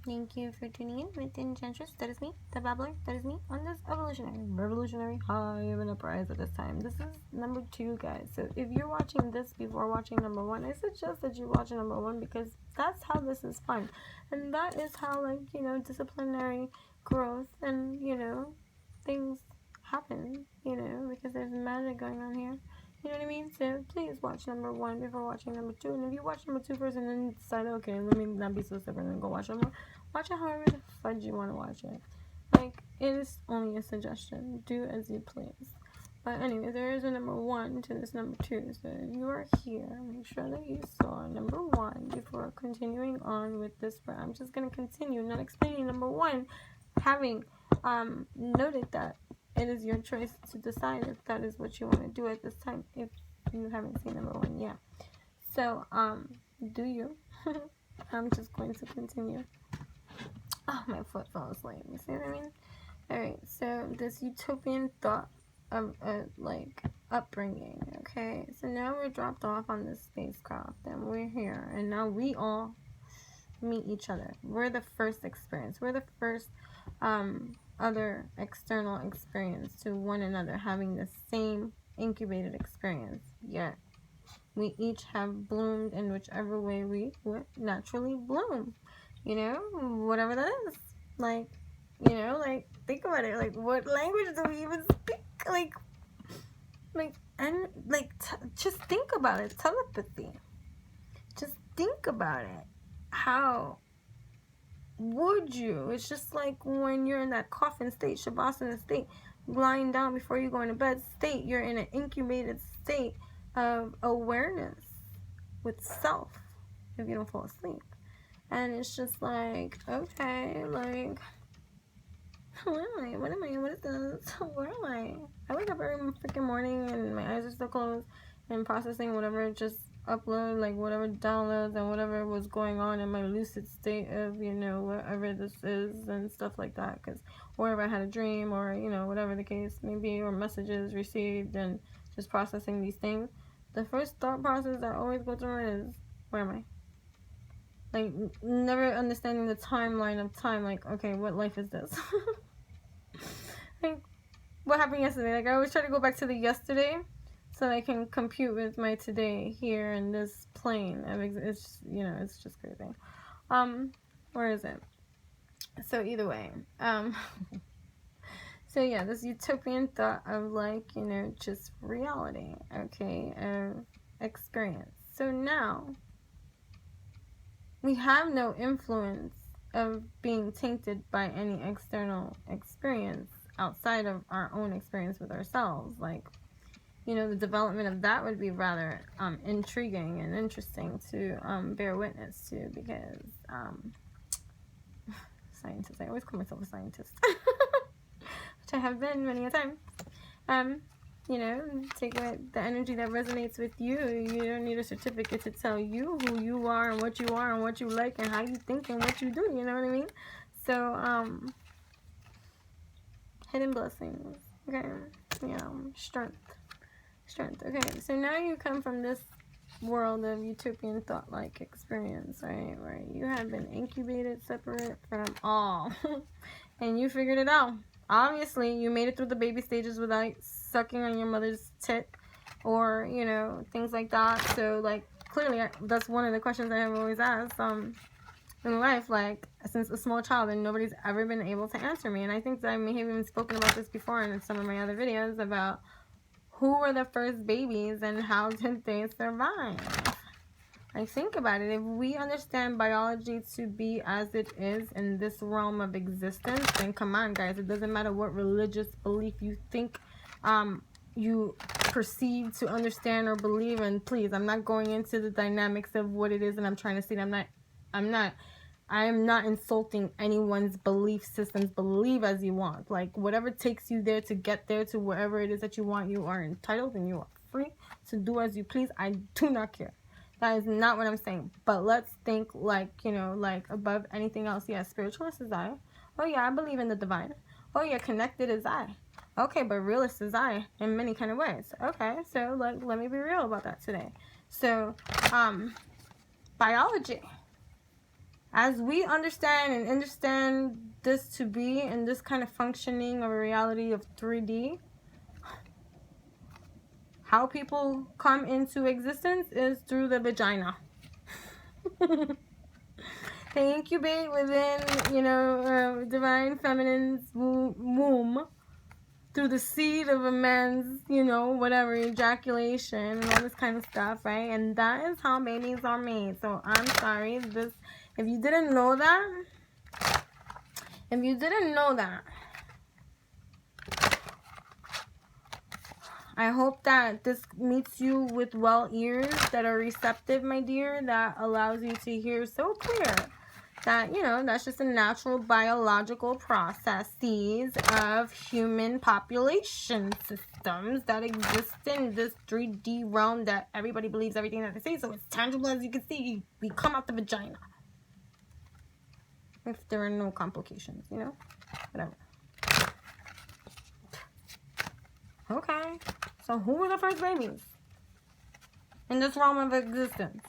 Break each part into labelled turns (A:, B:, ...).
A: Thank you for tuning in with Enchantress. That is me, the babbler. That is me on this revolutionary high of an uprise at this time. This is number 2, guys. So if you're watching this before watching number 1, I suggest that you watch number 1 because that's how this is fun. And that is how, like, disciplinary growth and, things happen, because there's magic going on here. You know what I mean? So please watch number 1 before watching number 2. And if you watch number 2 first and then decide, okay, let me not be so stubborn and go watch number 1, watch it however the fudge you want to watch it. Like, it is only a suggestion. Do as you please. But anyway, there is a number 1 to this number 2. So if you are here, make sure that you saw number 1 before continuing on with this. But I'm just going to continue, not explaining number 1, having noted that it is your choice to decide if that is what you want to do at this time, if you haven't seen number 1 yet. So, do you? I'm just going to continue. Oh, my foot fell asleep. You see what I mean? Alright, so this utopian thought of, upbringing, okay? So now we're dropped off on this spacecraft, and we're here, and now we all meet each other. We're the first experience. We're the first, other external experience to one another, having the same incubated experience, yet we each have bloomed in whichever way we would naturally bloom, whatever that is. Like, think about it, like, what language do we even speak? Just think about it. Telepathy. Just think about it. How would you? It's just like when you're in that coffin state, Shavasana state, lying down before you go into bed state, you're in an incubated state of awareness with self if you don't fall asleep. And it's just like, okay, like, who am I? What am I? What is this? Where am I? I wake up every freaking morning and my eyes are still closed and processing whatever just upload, like whatever downloads and whatever was going on in my lucid state of, whatever this is and stuff like that. Because wherever I had a dream or, whatever the case may be, or messages received, and just processing these things. The first thought process that I always go through is, where am I? Like, never understanding the timeline of time. Like, okay, what life is this? Like, what happened yesterday? Like, I always try to go back to the yesterday so that I can compute with my today here in this plane. It's, it's just crazy. Where is it? So either way, so yeah, this utopian thought of, like, just reality, okay, experience. So now we have no influence of being tainted by any external experience outside of our own experience with ourselves. Like, the development of that would be rather intriguing and interesting to bear witness to, because scientist, I always call myself a scientist, which I have been many a time. Take the energy that resonates with you. You don't need a certificate to tell you who you are and what you like and how you think and what you do, you know what I mean? So, hidden blessings, okay, strength. Okay, so now you come from this world of utopian thought-like experience, right, where you have been incubated separate from all, and you figured it out. Obviously, you made it through the baby stages without sucking on your mother's tit, or, things like that. So, like, clearly, that's one of the questions I have always asked, in life, like, since a small child, and nobody's ever been able to answer me. And I think that I may have even spoken about this before in some of my other videos about who were the first babies and how did they survive? Like, think about it. If we understand biology to be as it is in this realm of existence, then come on, guys. It doesn't matter what religious belief you think you perceive to understand or believe in. Please, I'm not going into the dynamics of what it is and I'm trying to see. I am not insulting anyone's belief systems. Believe as you want. Like, whatever takes you there to get there to wherever it is that you want, you are entitled and you are free to do as you please. I do not care. That is not what I'm saying. But let's think, like, like above anything else. Yeah, spiritualist is I. Oh yeah, I believe in the divine. Oh yeah, connected is I. Okay, but realist is I in many kind of ways. Okay, so like, let me be real about that today. So, biology. as we understand this to be, and this kind of functioning of a reality of 3D, how people come into existence is through the vagina. They incubate within, divine feminine's womb through the seed of a man's, whatever, ejaculation and all this kind of stuff, right? And that is how babies are made. So I'm sorry, if you didn't know that, I hope that this meets you with well ears that are receptive, my dear, that allows you to hear so clear that, that's just a natural biological processes of human population systems that exist in this 3D realm that everybody believes everything that they say. So it's tangible, as you can see. We come out the vagina. If there are no complications, whatever. Okay. So who were the first babies in this realm of existence?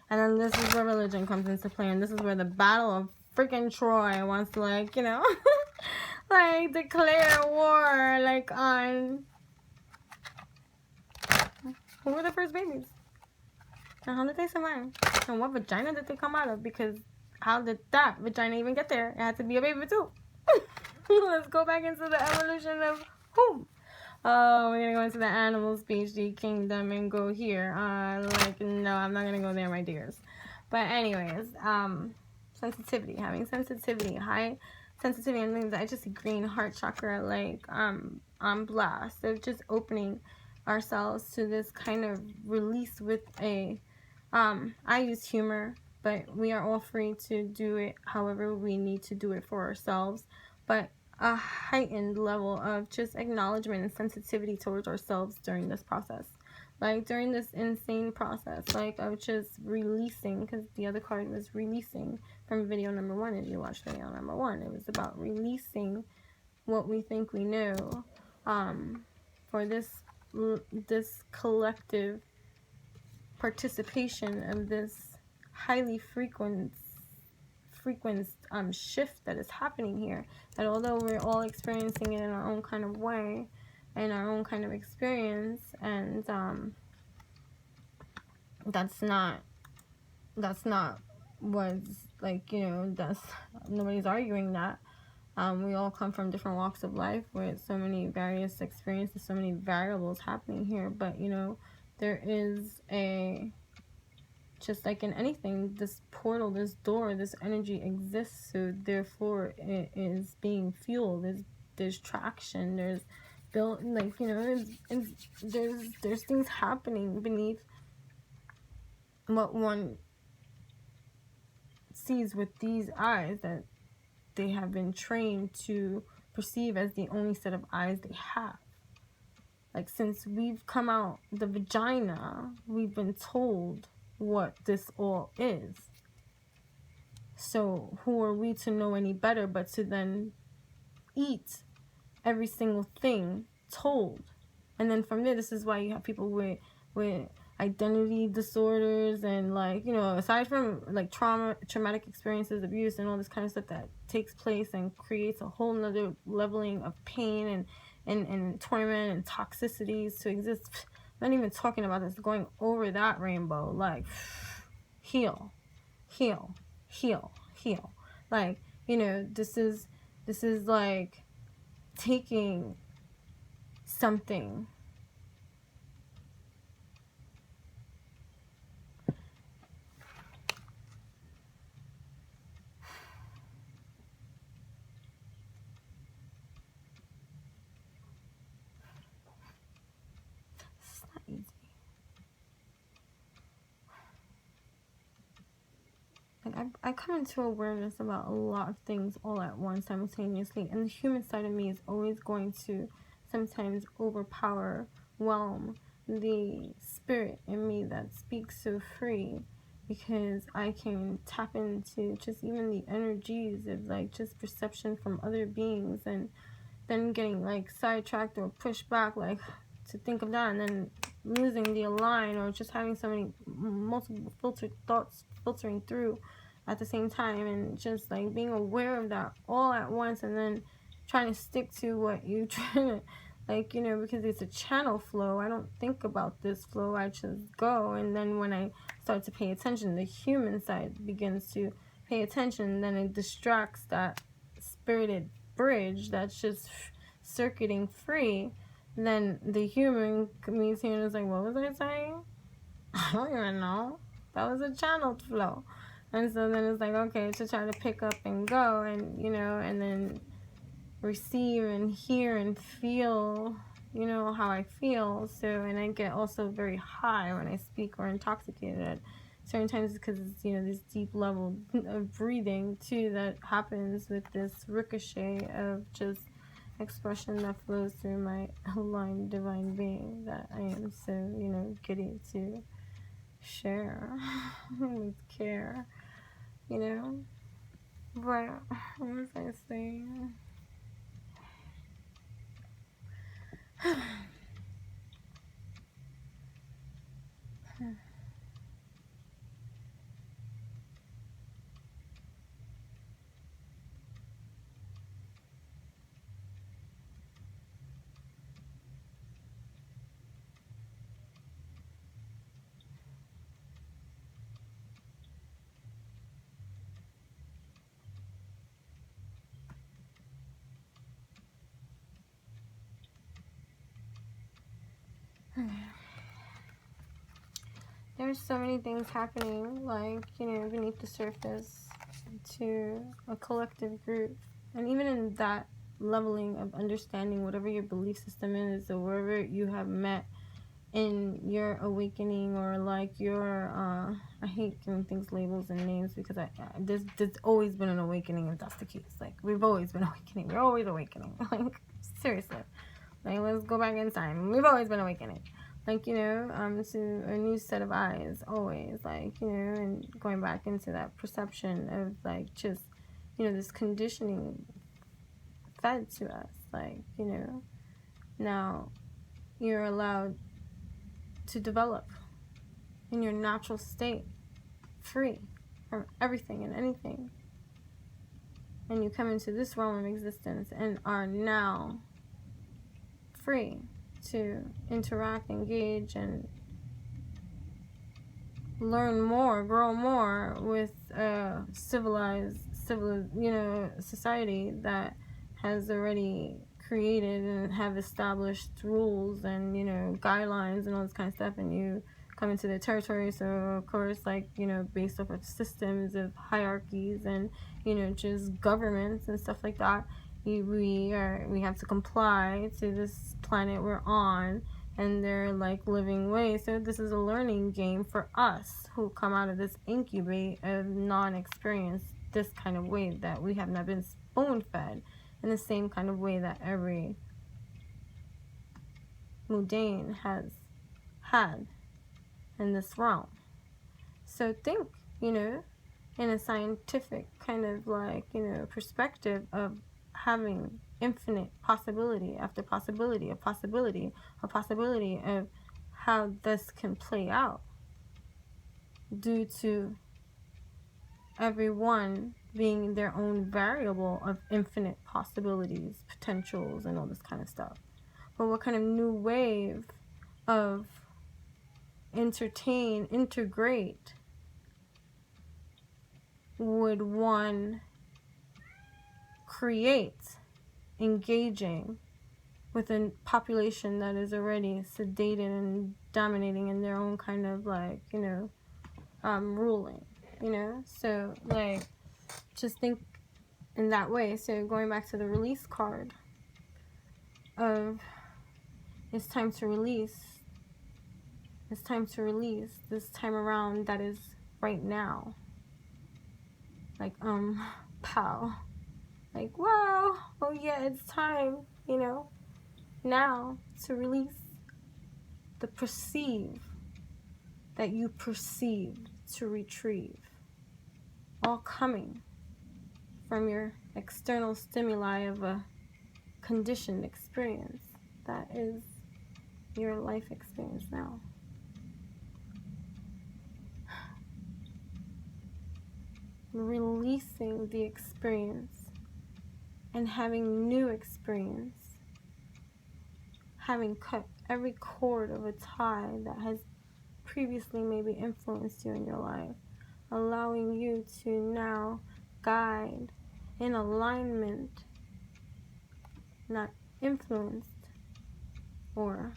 A: And then this is where religion comes into play, and this is where the battle of freaking Troy wants to, like, like, declare war, like, on who were the first babies? And how did they survive? And what vagina did they come out of? Because how did that vagina even get there? It had to be a baby too. Let's go back into the evolution of who? Oh, we're gonna go into the animal species kingdom and go here. No, I'm not gonna go there, my dears. But anyways, sensitivity, having sensitivity, high sensitivity, and things. I just see green heart chakra, like on blast. Of just opening ourselves to this kind of release with a, I use humor, but we are all free to do it however we need to do it for ourselves. But a heightened level of just acknowledgement and sensitivity towards ourselves during this process, like during this insane process, like of just releasing, because the other card was releasing from video number 1. If you watched video number 1, it was about releasing what we think we know, for this collective participation of this highly frequenced shift that is happening here. That although we're all experiencing it in our own kind of way, in our own kind of experience, and that's not what's, like, that's, nobody's arguing that. We all come from different walks of life with so many various experiences, so many variables happening here, but there is a, just like in anything, this portal, this door, this energy exists, so therefore it is being fueled. There's traction, there's built, like, there's things happening beneath what one sees with these eyes that they have been trained to perceive as the only set of eyes they have. Like, since we've come out the vagina, we've been told what this all is. So who are we to know any better but to then eat every single thing told? And then from there, this is why you have people with identity disorders, and, like, aside from, like, traumatic experiences, abuse, and all this kind of stuff that takes place and creates a whole nother leveling of pain and torment and toxicities to exist. I'm not even talking about this, going over that rainbow, like, heal. Like, this is like taking something I come into awareness about a lot of things all at once simultaneously, and the human side of me is always going to sometimes overwhelm the spirit in me that speaks so free, because I can tap into just even the energies of, like, just perception from other beings, and then getting, like, sidetracked or pushed back, like, to think of that, and then losing the align, or just having so many multiple filtered thoughts filtering through at the same time, and just like being aware of that all at once, and then trying to stick to what you try to, like, you know, because it's a channel flow. I don't think about this flow, I just go. And then when I start to pay attention, the human side begins to pay attention, then it distracts that spirited bridge that's just circuiting free. Then the human comes here and is like, what was I saying? I don't even know. That was a channeled flow. And so then it's like, okay, to try to pick up and go, and, you know, and then receive and hear and feel, you know, how I feel. So, and I get also very high when I speak, or intoxicated at certain times, because it's, you know, this deep level of breathing too that happens with this ricochet of just expression that flows through my aligned divine being that I am so, you know, giddy to share with care, you know. But what was I saying? There's so many things happening, like, you know, beneath the surface to a collective group. And even in that leveling of understanding, whatever your belief system is, or wherever you have met in your awakening, or like your, I hate giving things labels and names, because there's always been an awakening if that's the case. Like, we've always been awakening. We're always awakening. Like, seriously. Like, let's go back in time. We've always been awakening. Like, you know, to a new set of eyes, always, like, you know, and going back into that perception of, like, just, you know, this conditioning fed to us, like, you know, now you're allowed to develop in your natural state, free from everything and anything, and you come into this realm of existence and are now free to interact, engage, and learn more, grow more with a civilized, you know, society that has already created and have established rules and, you know, guidelines and all this kind of stuff. And you come into their territory, so of course, like, you know, based off of systems of hierarchies and, you know, just governments and stuff like that, we have to comply to this planet we're on and their, like, living ways. So this is a learning game for us who come out of this incubate of non-experience, this kind of way that we have not been spoon-fed in the same kind of way that every mundane has had in this realm. So think, you know, in a scientific kind of, like, you know, perspective of having infinite possibility after possibility of possibility, a possibility of how this can play out due to everyone being their own variable of infinite possibilities, potentials, and all this kind of stuff. But what kind of new wave of integrate would one create, engaging with a population that is already sedated and dominating in their own kind of, like, you know, ruling, you know? So, like, just think in that way. So going back to the release card of it's time to release, it's time to release this time around, that is right now. Like, pow. Like, wow, oh yeah, it's time, you know, now to release the perceive that you perceived to retrieve, all coming from your external stimuli of a conditioned experience that is your life experience now. releasing the experience and having new experience, having cut every cord of a tie that has previously maybe influenced you in your life, allowing you to now guide in alignment, not influenced, or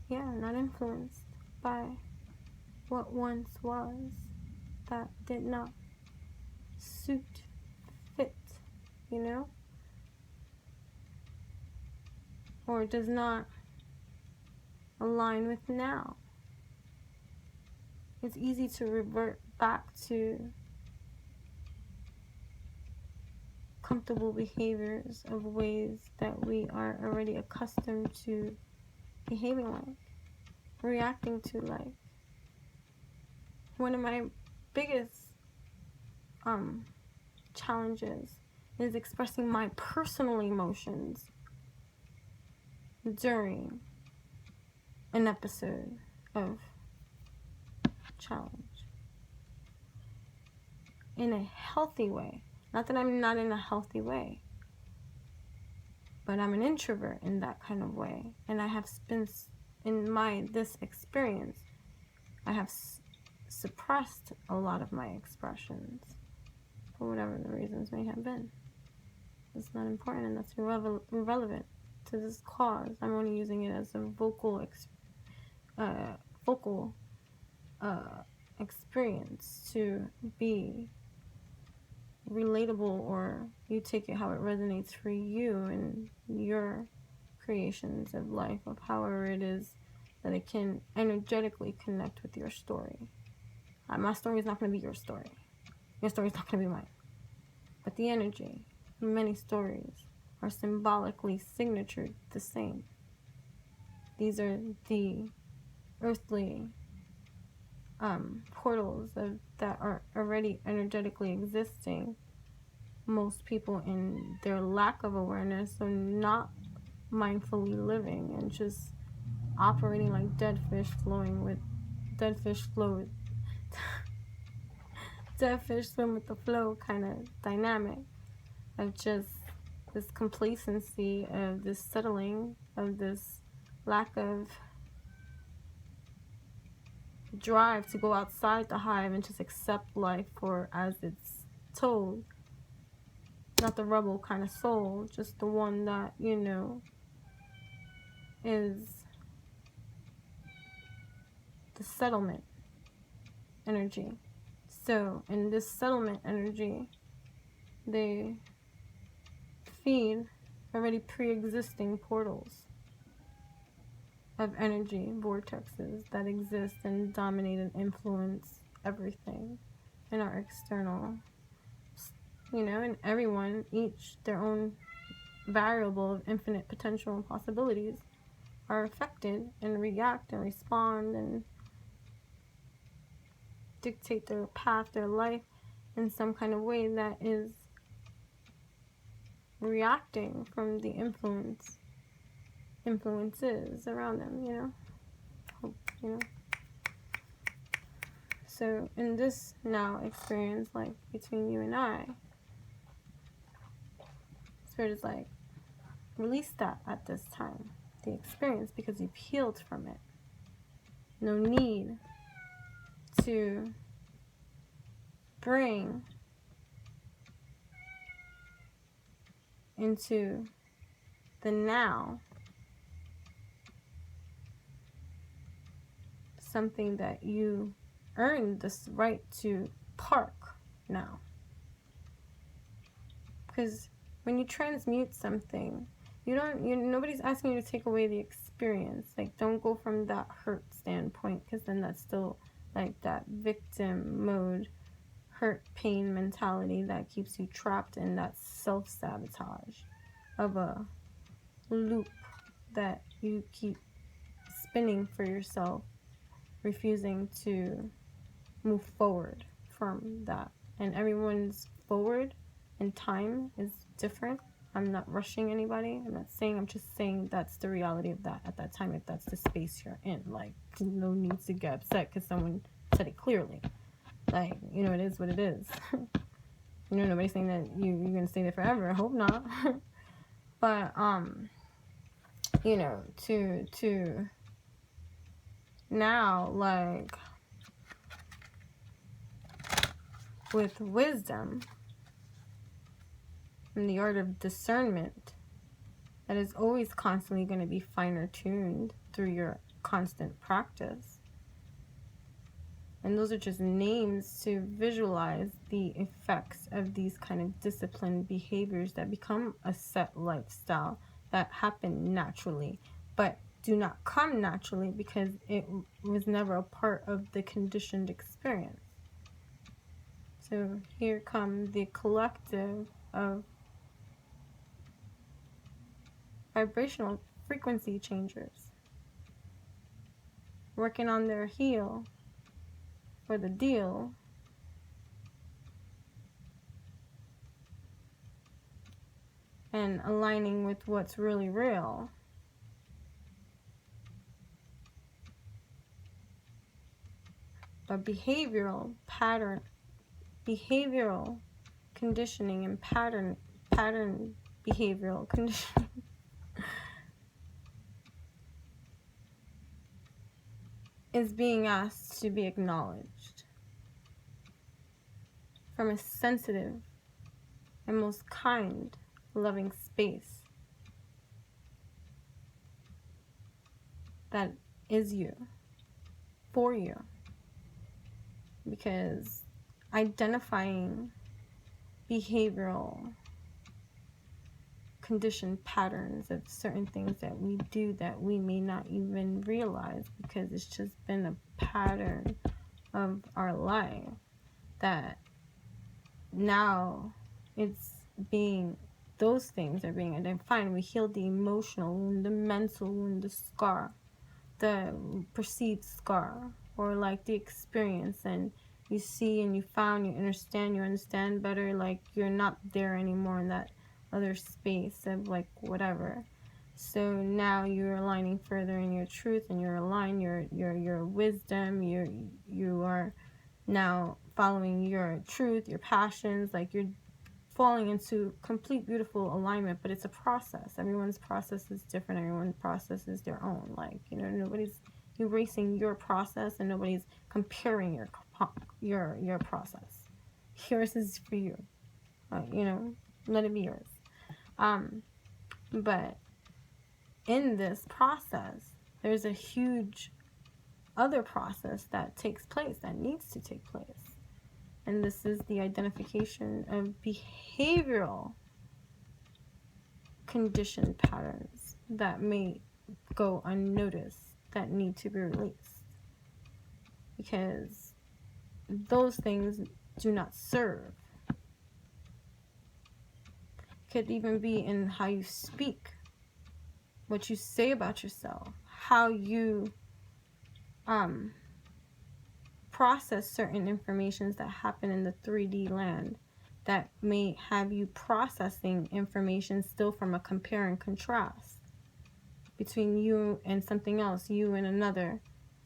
A: not influenced by what once was that did not suit, fit, or does not align with now. It's easy to revert back to comfortable behaviors of ways that we are already accustomed to behaving like, reacting to like. One of my biggest challenges is expressing my personal emotions during an episode of challenge in a healthy way. Not that I'm not in a healthy way, but I'm an introvert in that kind of way, and I have been in this experience, I have suppressed a lot of my expressions for whatever the reasons may have been. It's not important, and that's irrelevant to this cause. I'm only using it as a vocal experience to be relatable, or you take it how it resonates for you and your creations of life, of however it is that it can energetically connect with your story. My story is not going to be your story. Your story is not going to be mine. But the energy, many stories are symbolically signatured the same. These are the earthly portals that are already energetically existing. Most people, in their lack of awareness, are not mindfully living and just operating like dead fish swim with the flow kind of dynamic of just this complacency, of this settling, of this lack of drive to go outside the hive and just accept life for as it's told. Not the rebel kind of soul, just the one that, is the settlement energy. So in this settlement energy, they feed already pre-existing portals of energy vortexes that exist and dominate and influence everything in our external, and everyone, each their own variable of infinite potential and possibilities, are affected and react and respond and dictate their path, their life in some kind of way that is reacting from the influences around them, So in this now experience, like between you and I, Spirit is like, release that at this time, the experience, because you've healed from it. No need to bring into the now something that you earned this right to park now. Because when you transmute something, nobody's asking you to take away the experience. Like, don't go from that hurt standpoint, because then that's still like that victim mode, hurt, pain mentality that keeps you trapped in that self-sabotage of a loop that you keep spinning for yourself, refusing to move forward from that. And everyone's forward in time is different. I'm not rushing anybody. I'm just saying that's the reality of that at that time, if that's the space you're in. Like, no need to get upset because someone said it clearly. Like, you know, it is what it is. You know, nobody's saying that you're going to stay there forever. I hope not. But, you know, to now, like, with wisdom and the art of discernment, that is always constantly going to be finer tuned through your constant practice. And those are just names to visualize the effects of these kind of disciplined behaviors that become a set lifestyle that happen naturally, but do not come naturally because it was never a part of the conditioned experience. So here come the collective of vibrational frequency changers working on their heel for the deal, and aligning with what's really real. But behavioral conditioning and pattern behavioral conditioning is being asked to be acknowledged from a sensitive and most kind, loving space that is you, for you. Because identifying behavioral conditioned patterns of certain things that we do that we may not even realize because it's just been a pattern of our life, that now those things are being identified. We heal the emotional wound, the mental wound, the scar, the perceived scar, or like the experience, and you see and you understand better, like you're not there anymore in that other space of like whatever. So now you're aligning further in your truth, and you're aligned your wisdom, you are now following your truth, your passions, like you're falling into complete beautiful alignment. But it's a process. Everyone's process is different. Everyone's process is their own. Like, you know, nobody's erasing your process, and nobody's comparing your process. Yours is for you. You know, let it be yours. But in this process, there's a huge other process that takes place, that needs to take place. And this is the identification of behavioral conditioned patterns that may go unnoticed, that need to be released. Because those things do not serve. It could even be in how you speak, what you say about yourself, how you process certain informations that happen in the 3D land that may have you processing information still from a compare and contrast between you and something else, you and another,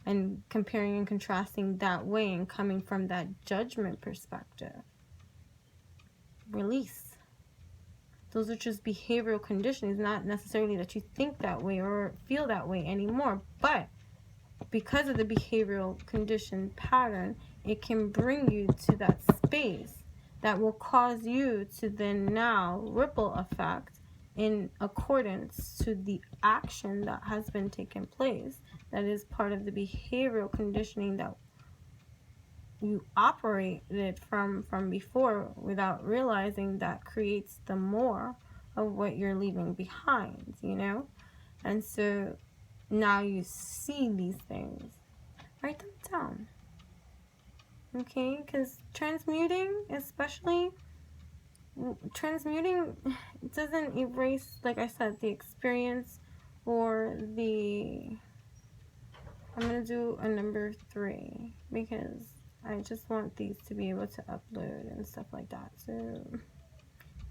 A: and comparing and contrasting that way and coming from that judgment perspective. Release. Those are just behavioral conditionings, not necessarily that you think that way or feel that way anymore, but because of the behavioral conditioned pattern, it can bring you to that space that will cause you to then now ripple effect in accordance to the action that has been taken place. That is part of the behavioral conditioning that you operated from before without realizing, that creates the more of what you're leaving behind, you know? And so now you see these things. Write them down. Okay? Because transmuting, especially, transmuting doesn't erase, like I said, the experience or the... I'm going to do a number 3 because I just want these to be able to upload and stuff like that. So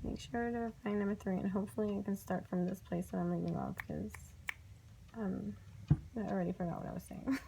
A: make sure to find number 3, and hopefully I can start from this place that I'm leaving off, because I already forgot what I was saying.